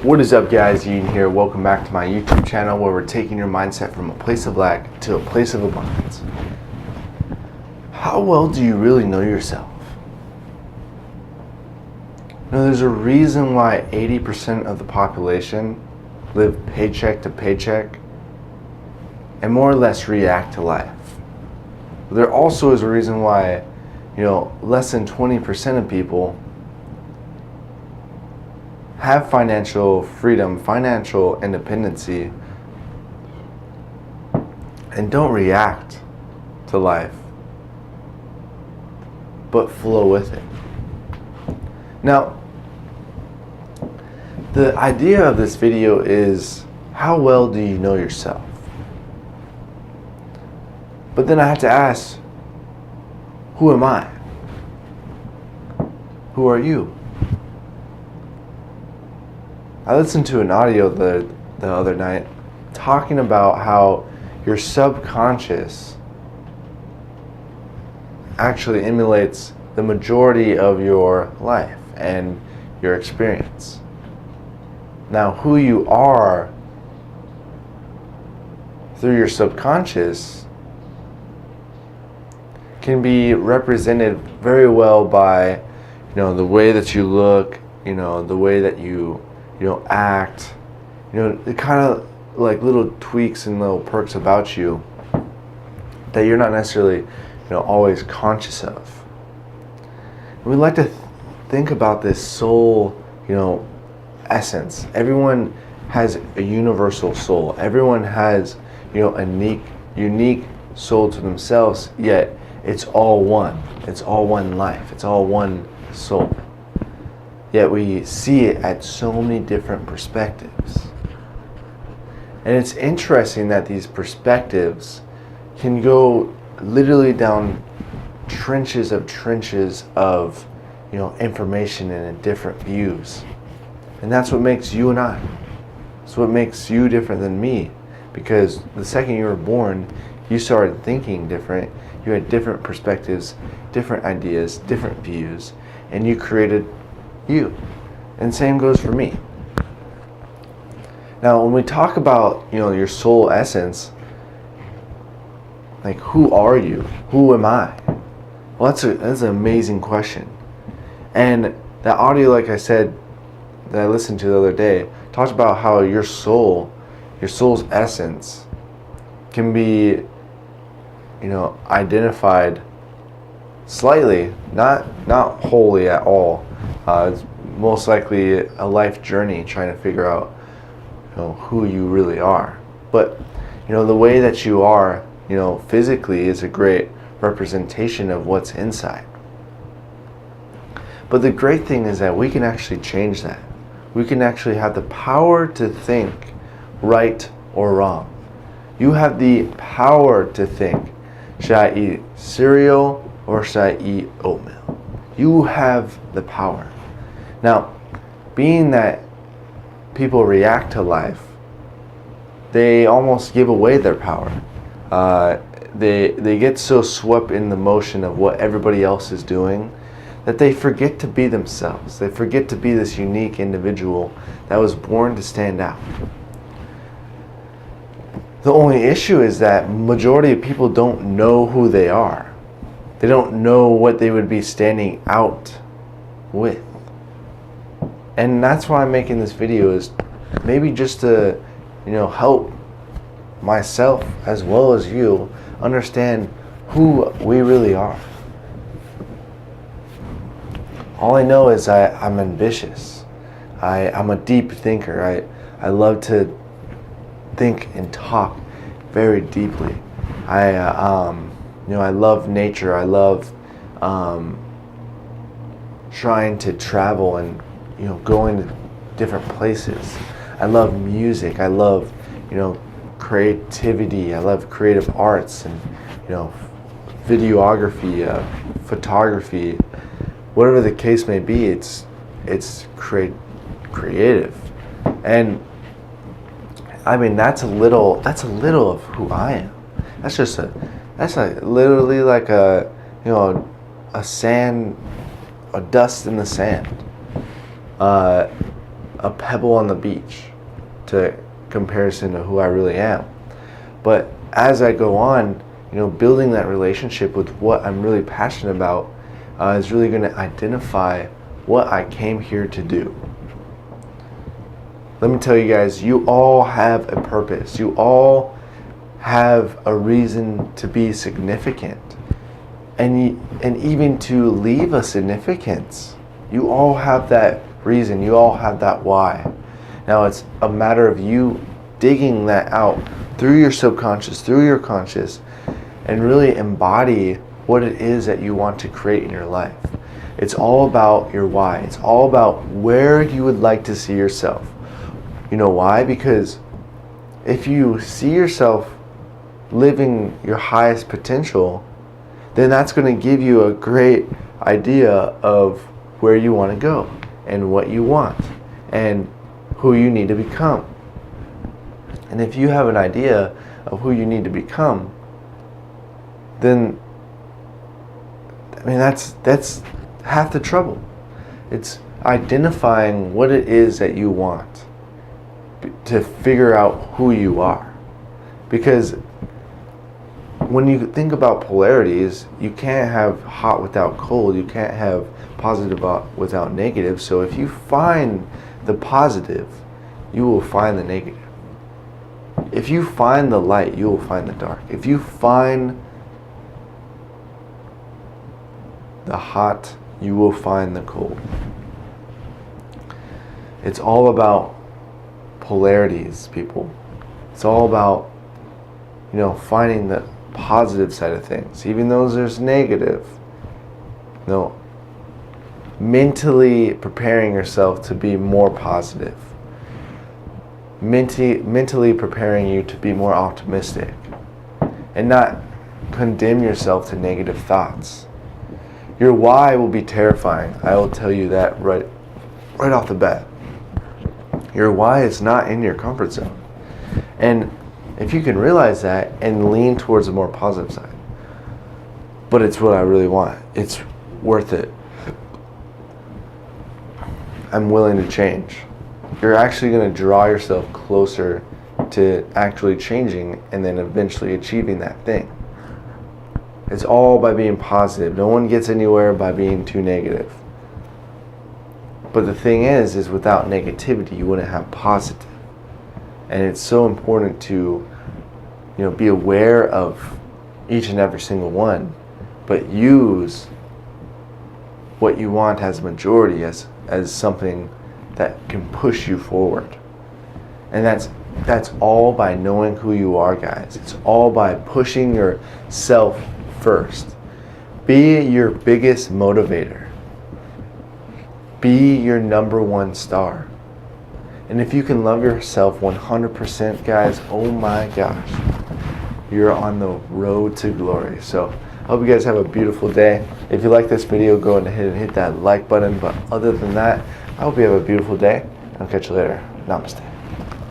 What is up, guys? Ian here. Welcome back to my YouTube channel where we're taking your mindset from a place of lack to a place of abundance. How well do you really know yourself? Now, there's a reason why 80% of the population live paycheck to paycheck and more or less react to life. There also is a reason why, less than 20% of people have financial freedom, financial independency, and don't react to life, but flow with it. Now, the idea of this video is, how well do you know yourself? But then I have to ask, who am I? Who are you? I listened to an audio the other night talking about how your subconscious actually emulates the majority of your life and your experience. Now, who you are through your subconscious can be represented very well by, the way that you look, the way that you act, the kind of like little tweaks and little perks about you that you're not necessarily, always conscious of. And we like to think about this soul, essence. Everyone has a universal soul. Everyone has, a unique soul to themselves, yet it's all one. It's all one life. It's all one soul. Yet we see it at so many different perspectives. And it's interesting that these perspectives can go literally down trenches of information and different views. And that's what makes you and I. It's what makes you different than me. Because the second you were born, you started thinking different. You had different perspectives, different ideas, different views, and you created you. And same goes for me. Now, when we talk about, your soul essence, like, who are you? Who am I? Well, that's an amazing question. And that audio, like I said, that I listened to the other day, talked about how your soul's essence can be, identified slightly, not wholly at all. It's most likely a life journey trying to figure out, who you really are. But, the way that you are, physically is a great representation of what's inside. But the great thing is that we can actually change that. We can actually have the power to think right or wrong. You have the power to think, should I eat cereal or should I eat oatmeal? You have the power. Now, being that people react to life, they almost give away their power. They get so swept in the motion of what everybody else is doing that they forget to be themselves. They forget to be this unique individual that was born to stand out. The only issue is that majority of people don't know who they are. They don't know what they would be standing out with. And that's why I'm making this video, is maybe just to, help myself as well as you understand who we really are. All I know is I'm ambitious. I'm a deep thinker. I love to think and talk very deeply. I love nature. I love trying to travel and going to different places. I love music. I love creativity. I love creative arts and videography, photography, whatever the case may be. It's creative, and I mean that's a little of who I am. That's literally like a sand, a dust in the sand. a pebble on the beach to comparison to who I really am. But as I go on, building that relationship with what I'm really passionate about is really going to identify what I came here to do. Let me tell you guys, you all have a purpose. You all have a reason to be significant, and even to leave a significance. You all have that reason. You all have that why. Now it's a matter of you digging that out through your subconscious, through your conscious, and really embody what it is that you want to create in your life. It's all about your why. It's all about where you would like to see yourself. You know why? Because if you see yourself living your highest potential, then that's going to give you a great idea of where you want to go and what you want and who you need to become. And if you have an idea of who you need to become, then that's half the trouble. It's identifying what it is that you want to figure out who you are. Because when you think about polarities, you can't have hot without cold. You can't have positive without negative. So if you find the positive, you will find the negative. If you find the light, you will find the dark. If you find the hot, you will find the cold. It's all about polarities, people. It's all about, finding the positive side of things, even though there's negative. Mentally preparing yourself to be more positive. Mentally preparing you to be more optimistic and not condemn yourself to negative thoughts. Your why will be terrifying. I will tell you that right off the bat. Your why is not in your comfort zone. And if you can realize that and lean towards a more positive side, but it's what I really want, it's worth it, I'm willing to change, you're actually going to draw yourself closer to actually changing and then eventually achieving that thing. It's all by being positive. No one gets anywhere by being too negative. But the thing is without negativity, you wouldn't have positive. And it's so important to, be aware of each and every single one, but use what you want as a majority, as something that can push you forward. And that's all by knowing who you are, guys. It's all by pushing yourself first. Be your biggest motivator. Be your number one star. And if you can love yourself 100%, guys, oh my gosh, you're on the road to glory. So I hope you guys have a beautiful day. If you like this video, go ahead and hit that like button. But other than that, I hope you have a beautiful day. I'll catch you later. Namaste.